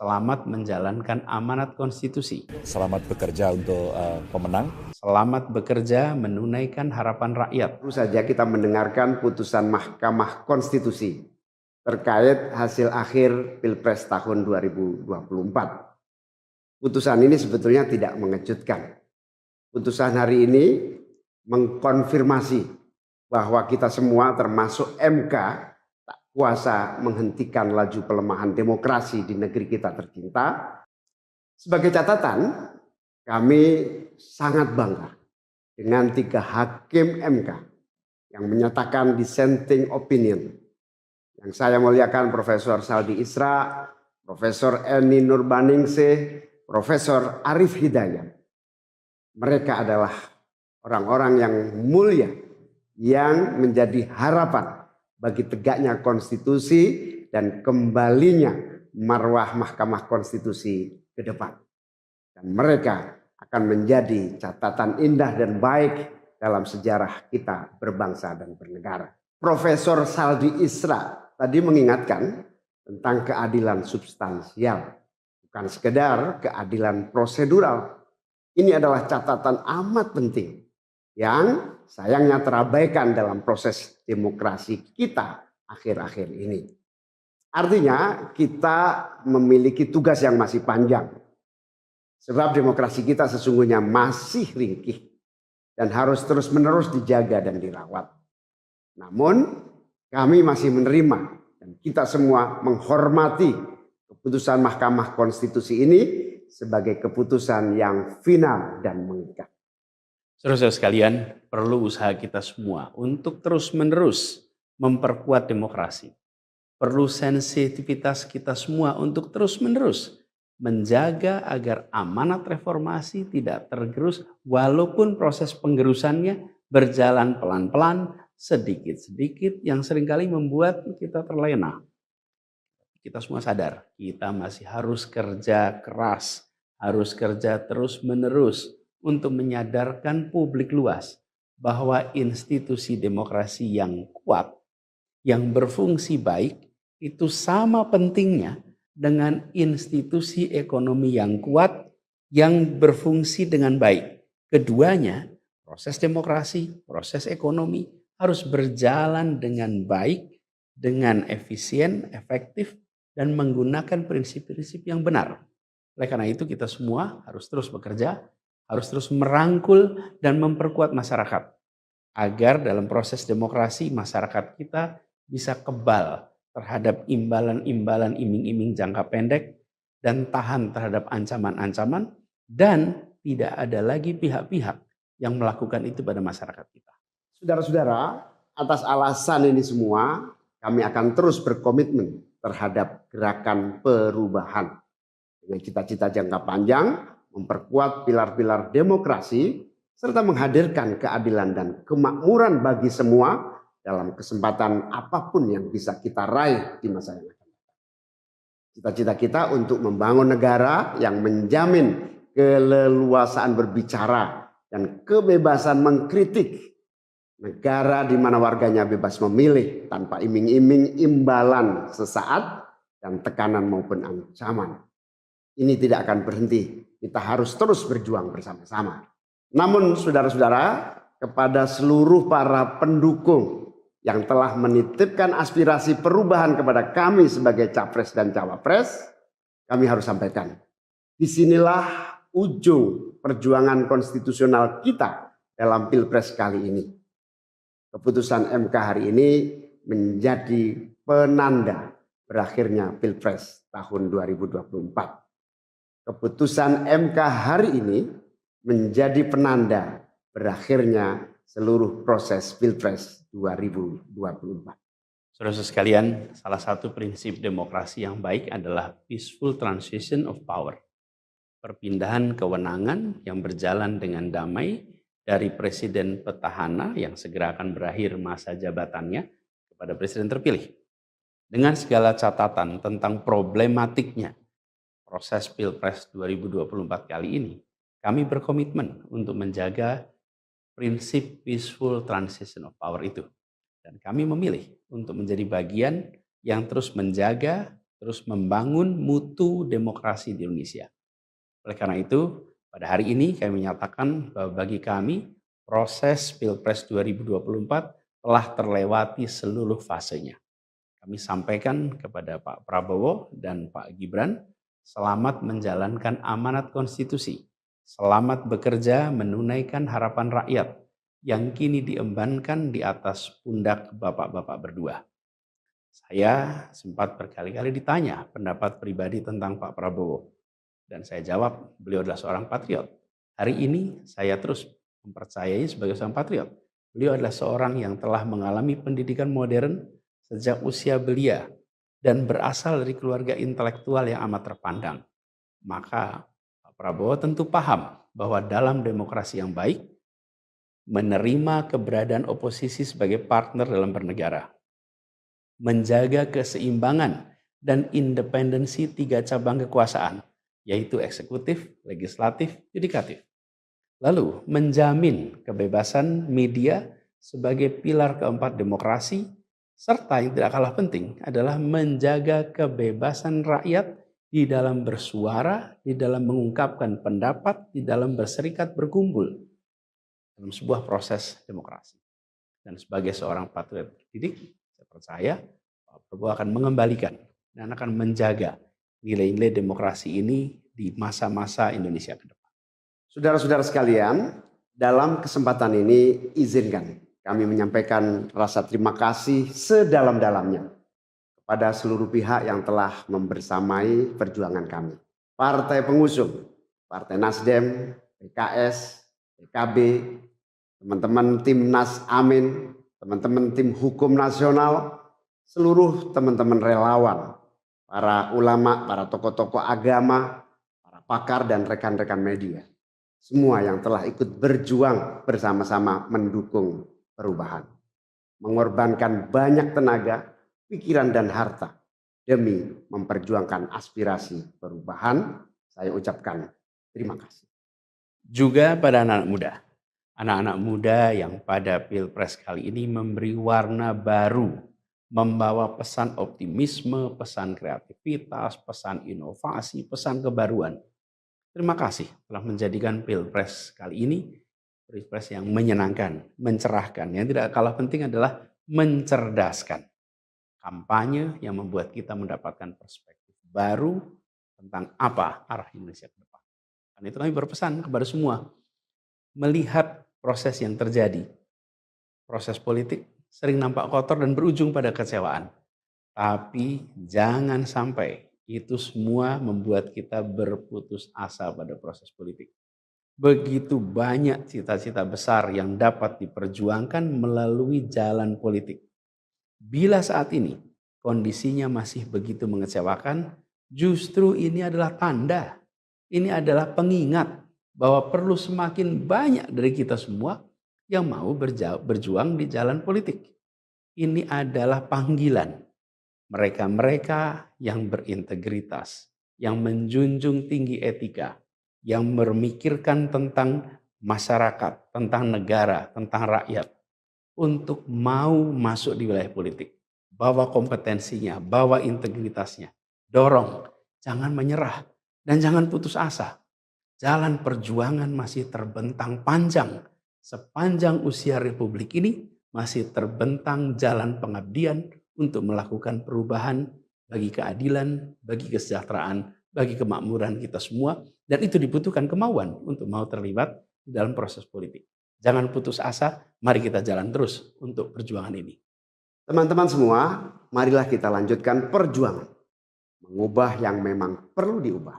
Selamat menjalankan amanat konstitusi. Selamat bekerja untuk pemenang. Selamat bekerja menunaikan harapan rakyat. Baru saja kita mendengarkan putusan Mahkamah Konstitusi terkait hasil akhir Pilpres tahun 2024. Putusan ini sebetulnya tidak mengejutkan. Putusan hari ini mengkonfirmasi bahwa kita semua termasuk MK tak kuasa menghentikan laju pelemahan demokrasi di negeri kita tercinta. Sebagai catatan, kami sangat bangga dengan 3 hakim MK yang menyatakan dissenting opinion. Yang saya muliakan Profesor Saldi Isra, Profesor Eni Nurbaningsih, Profesor Arif Hidayat. Mereka adalah orang-orang yang mulia yang menjadi harapan bagi tegaknya konstitusi dan kembalinya marwah Mahkamah Konstitusi ke depan. Dan mereka akan menjadi catatan indah dan baik dalam sejarah kita berbangsa dan bernegara. Profesor Saldi Isra tadi mengingatkan tentang keadilan substansial, bukan sekedar keadilan prosedural. Ini adalah catatan amat penting yang sayangnya terabaikan dalam proses demokrasi kita akhir-akhir ini. Artinya kita memiliki tugas yang masih panjang. Sebab demokrasi kita sesungguhnya masih ringkih dan harus terus-menerus dijaga dan dirawat. Namun kami masih menerima dan kita semua menghormati keputusan Mahkamah Konstitusi ini sebagai keputusan yang final dan mengikat. Saudara-saudara sekalian, perlu usaha kita semua untuk terus-menerus memperkuat demokrasi. Perlu sensitivitas kita semua untuk terus-menerus menjaga agar amanat reformasi tidak tergerus walaupun proses penggerusannya berjalan pelan-pelan, sedikit-sedikit yang seringkali membuat kita terlena. Kita semua sadar, kita masih harus kerja keras, harus kerja terus-menerus untuk menyadarkan publik luas bahwa institusi demokrasi yang kuat, yang berfungsi baik, itu sama pentingnya dengan institusi ekonomi yang kuat, yang berfungsi dengan baik. Keduanya, proses demokrasi, proses ekonomi harus berjalan dengan baik, dengan efisien, efektif, dan menggunakan prinsip-prinsip yang benar. Oleh karena itu kita semua harus terus bekerja, harus terus merangkul dan memperkuat masyarakat. Agar dalam proses demokrasi masyarakat kita bisa kebal terhadap imbalan-imbalan iming-iming jangka pendek dan tahan terhadap ancaman-ancaman dan tidak ada lagi pihak-pihak yang melakukan itu pada masyarakat kita. Saudara-saudara, atas alasan ini semua kami akan terus berkomitmen terhadap gerakan perubahan dengan cita-cita jangka panjang, memperkuat pilar-pilar demokrasi, serta menghadirkan keadilan dan kemakmuran bagi semua dalam kesempatan apapun yang bisa kita raih di masa yang akan datang. Cita-cita kita untuk membangun negara yang menjamin keleluasaan berbicara dan kebebasan mengkritik. Negara di mana warganya bebas memilih tanpa iming-iming imbalan sesaat dan tekanan maupun ancaman. Ini tidak akan berhenti. Kita harus terus berjuang bersama-sama. Namun saudara-saudara, kepada seluruh para pendukung yang telah menitipkan aspirasi perubahan kepada kami sebagai capres dan cawapres, kami harus sampaikan. Disinilah ujung perjuangan konstitusional kita dalam Pilpres kali ini. Keputusan MK hari ini menjadi penanda berakhirnya Pilpres tahun 2024. Keputusan MK hari ini menjadi penanda berakhirnya seluruh proses Pilpres 2024. Saudara sekalian, salah satu prinsip demokrasi yang baik adalah peaceful transition of power. Perpindahan kewenangan yang berjalan dengan damai dari presiden petahana yang segera akan berakhir masa jabatannya kepada presiden terpilih. Dengan segala catatan tentang problematiknya proses Pilpres 2024 kali ini, kami berkomitmen untuk menjaga prinsip peaceful transition of power itu. Dan kami memilih untuk menjadi bagian yang terus menjaga terus membangun mutu demokrasi di Indonesia. Oleh karena itu, pada hari ini kami menyatakan bahwa bagi kami proses Pilpres 2024 telah terlewati seluruh fasenya. Kami sampaikan kepada Pak Prabowo dan Pak Gibran, selamat menjalankan amanat konstitusi, selamat bekerja menunaikan harapan rakyat yang kini diembankan di atas pundak bapak-bapak berdua. Saya sempat berkali-kali ditanya pendapat pribadi tentang Pak Prabowo. Dan saya jawab, beliau adalah seorang patriot. Hari ini saya terus mempercayai sebagai seorang patriot. Beliau adalah seorang yang telah mengalami pendidikan modern sejak usia belia dan berasal dari keluarga intelektual yang amat terpandang. Maka Pak Prabowo tentu paham bahwa dalam demokrasi yang baik, menerima keberadaan oposisi sebagai partner dalam bernegara, menjaga keseimbangan dan independensi 3 cabang kekuasaan, yaitu eksekutif, legislatif, yudikatif. Lalu menjamin kebebasan media sebagai pilar keempat demokrasi, serta yang tidak kalah penting adalah menjaga kebebasan rakyat di dalam bersuara, di dalam mengungkapkan pendapat, di dalam berserikat berkumpul dalam sebuah proses demokrasi. Dan sebagai seorang patriot terdidik, saya percaya Pak Prabowo akan mengembalikan dan akan menjaga nilai-nilai demokrasi ini di masa-masa Indonesia ke depan. Saudara-saudara sekalian, dalam kesempatan ini izinkan kami menyampaikan rasa terima kasih sedalam-dalamnya kepada seluruh pihak yang telah membersamai perjuangan kami. Partai pengusung, Partai Nasdem, PKS, PKB, teman-teman Timnas Amin, teman-teman tim hukum nasional, seluruh teman-teman relawan, para ulama, para tokoh-tokoh agama, para pakar dan rekan-rekan media. Semua yang telah ikut berjuang bersama-sama mendukung perubahan. Mengorbankan banyak tenaga, pikiran dan harta demi memperjuangkan aspirasi perubahan. Saya ucapkan terima kasih. Juga pada anak-anak muda yang pada Pilpres kali ini memberi warna baru, membawa pesan optimisme, pesan kreativitas, pesan inovasi, pesan kebaruan. Terima kasih telah menjadikan Pilpres kali ini Pilpres yang menyenangkan, mencerahkan. Yang tidak kalah penting adalah mencerdaskan. Kampanye yang membuat kita mendapatkan perspektif baru tentang apa arah Indonesia ke depan. Dan itu kami berpesan kepada semua, melihat proses yang terjadi. Proses politik sering nampak kotor dan berujung pada kecewaan. Tapi jangan sampai itu semua membuat kita berputus asa pada proses politik. Begitu banyak cita-cita besar yang dapat diperjuangkan melalui jalan politik. Bila saat ini kondisinya masih begitu mengecewakan, justru ini adalah tanda, ini adalah pengingat bahwa perlu semakin banyak dari kita semua yang mau berjuang di jalan politik. Ini adalah panggilan mereka-mereka yang berintegritas, yang menjunjung tinggi etika, yang memikirkan tentang masyarakat, tentang negara, tentang rakyat, untuk mau masuk di wilayah politik. Bawa kompetensinya, bawa integritasnya, dorong, jangan menyerah, dan jangan putus asa. Jalan perjuangan masih terbentang panjang. Sepanjang usia Republik ini masih terbentang jalan pengabdian untuk melakukan perubahan bagi keadilan, bagi kesejahteraan, bagi kemakmuran kita semua. Dan itu dibutuhkan kemauan untuk mau terlibat di dalam proses politik. Jangan putus asa, mari kita jalan terus untuk perjuangan ini. Teman-teman semua, marilah kita lanjutkan perjuangan. Mengubah yang memang perlu diubah.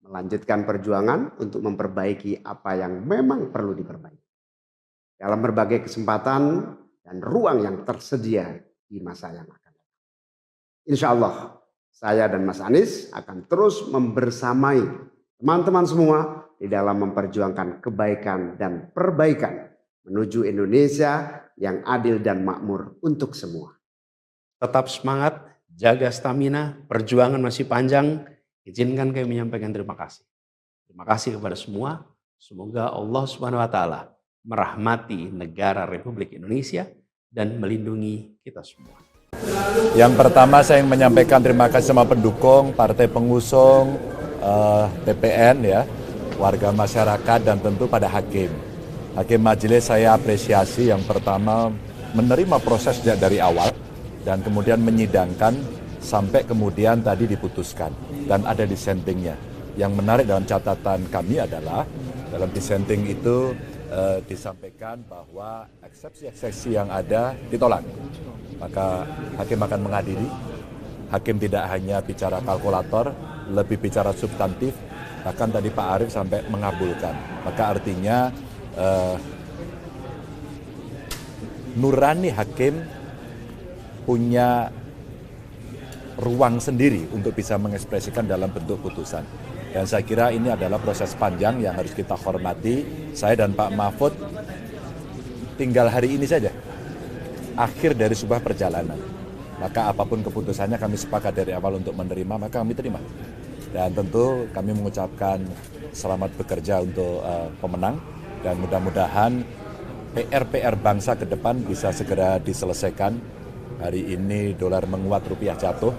Melanjutkan perjuangan untuk memperbaiki apa yang memang perlu diperbaiki. Dalam berbagai kesempatan dan ruang yang tersedia di masa yang akan datang. Insya Allah, saya dan Mas Anies akan terus membersamai teman-teman semua di dalam memperjuangkan kebaikan dan perbaikan menuju Indonesia yang adil dan makmur untuk semua. Tetap semangat, jaga stamina, perjuangan masih panjang. Izinkan kami menyampaikan terima kasih. Terima kasih kepada semua. Semoga Allah SWT merahmati negara Republik Indonesia dan melindungi kita semua. Yang pertama saya ingin menyampaikan terima kasih sama pendukung, partai pengusung, TPN ya, warga masyarakat dan tentu pada hakim. Hakim majelis saya apresiasi yang pertama menerima proses dari awal dan kemudian menyidangkan sampai kemudian tadi diputuskan dan ada dissentingnya. Yang menarik dalam catatan kami adalah dalam dissenting itu disampaikan bahwa eksepsi-eksepsi yang ada ditolak. Maka hakim akan mengadili. Hakim tidak hanya bicara kalkulator, lebih bicara substantif. Bahkan tadi Pak Arief sampai mengabulkan. Maka artinya nurani hakim punya ruang sendiri untuk bisa mengekspresikan dalam bentuk putusan. Dan saya kira ini adalah proses panjang yang harus kita hormati. Saya dan Pak Mahfud tinggal hari ini saja, akhir dari sebuah perjalanan. Maka apapun keputusannya kami sepakat dari awal untuk menerima, maka kami terima. Dan tentu kami mengucapkan selamat bekerja untuk pemenang dan mudah-mudahan PR bangsa ke depan bisa segera diselesaikan. Hari ini dolar menguat, rupiah jatuh.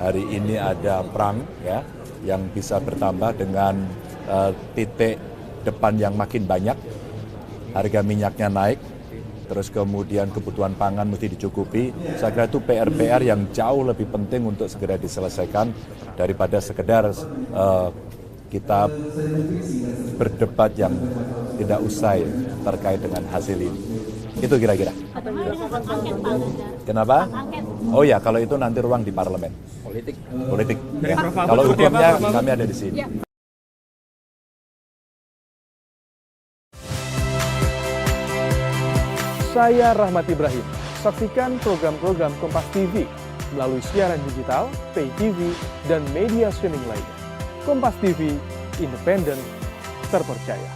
Hari ini ada perang ya yang bisa bertambah dengan titik depan yang makin banyak. Harga minyaknya naik, terus kemudian kebutuhan pangan mesti dicukupi. Saya kira itu PR yang jauh lebih penting untuk segera diselesaikan daripada sekedar kita berdebat yang tidak usai terkait dengan hasil ini. Itu kira-kira. Kenapa? Oh ya, kalau itu nanti ruang di parlemen. Politik. Ya. Kalau hukumnya kami ada di sini. Saya Rahmat Ibrahim. Saksikan program-program Kompas TV melalui siaran digital, pay TV, dan media streaming lainnya. Kompas TV, independen, terpercaya.